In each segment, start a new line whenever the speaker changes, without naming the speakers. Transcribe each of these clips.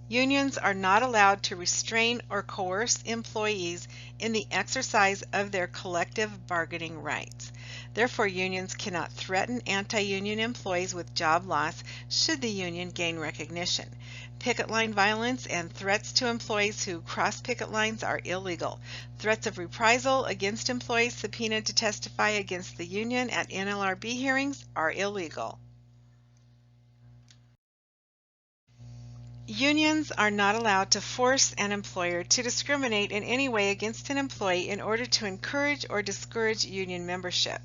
Unions are not allowed to restrain or coerce employees in the exercise of their collective bargaining rights. Therefore, unions cannot threaten anti-union employees with job loss should the union gain recognition. Picket line violence and threats to employees who cross picket lines are illegal. Threats of reprisal against employees subpoenaed to testify against the union at NLRB hearings are illegal. Unions are not allowed to force an employer to discriminate in any way against an employee in order to encourage or discourage union membership.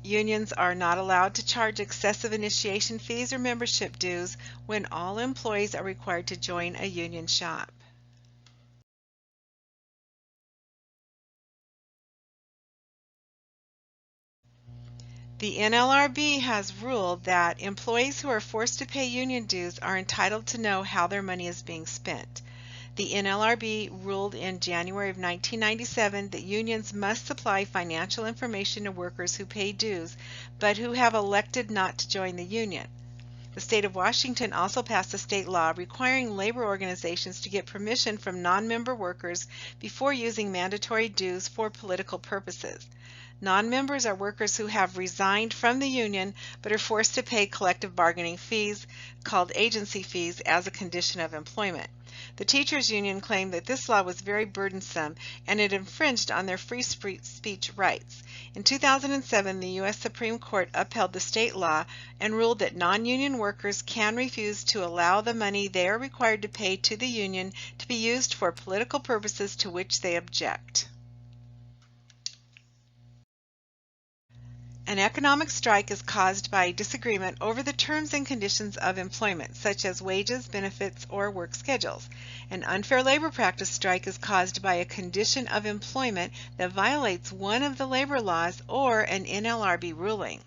Unions are not allowed to charge excessive initiation fees or membership dues when all employees are required to join a union shop. The NLRB has ruled that employees who are forced to pay union dues are entitled to know how their money is being spent. The NLRB ruled in January of 1997 that unions must supply financial information to workers who pay dues but who have elected not to join the union. The state of Washington also passed a state law requiring labor organizations to get permission from non-member workers before using mandatory dues for political purposes. Non-members are workers who have resigned from the union but are forced to pay collective bargaining fees, called agency fees, as a condition of employment. The teachers' union claimed that this law was very burdensome and it infringed on their free speech rights. In 2007, the U.S. Supreme Court upheld the state law and ruled that non-union workers can refuse to allow the money they are required to pay to the union to be used for political purposes to which they object. An economic strike is caused by disagreement over the terms and conditions of employment, such as wages, benefits, or work schedules. An unfair labor practice strike is caused by a condition of employment that violates one of the labor laws or an NLRB ruling.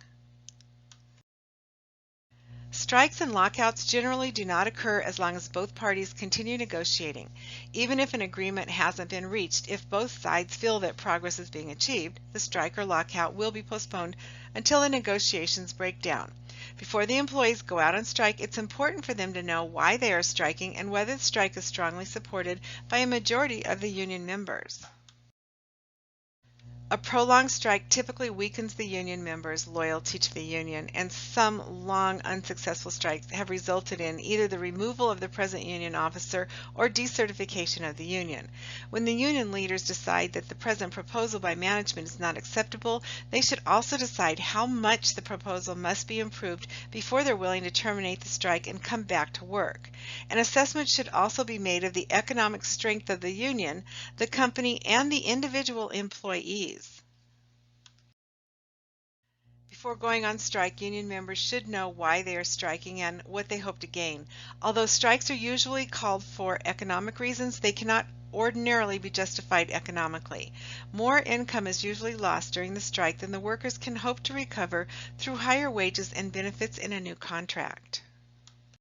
Strikes and lockouts generally do not occur as long as both parties continue negotiating. Even if an agreement hasn't been reached, if both sides feel that progress is being achieved, the strike or lockout will be postponed until the negotiations break down. Before the employees go out on strike, it's important for them to know why they are striking and whether the strike is strongly supported by a majority of the union members. A prolonged strike typically weakens the union members' loyalty to the union, and some long unsuccessful strikes have resulted in either the removal of the present union officer or decertification of the union. When the union leaders decide that the present proposal by management is not acceptable, they should also decide how much the proposal must be improved before they're willing to terminate the strike and come back to work. An assessment should also be made of the economic strength of the union, the company, and the individual employees. Before going on strike, union members should know why they are striking and what they hope to gain. Although strikes are usually called for economic reasons, they cannot ordinarily be justified economically. More income is usually lost during the strike than the workers can hope to recover through higher wages and benefits in a new contract.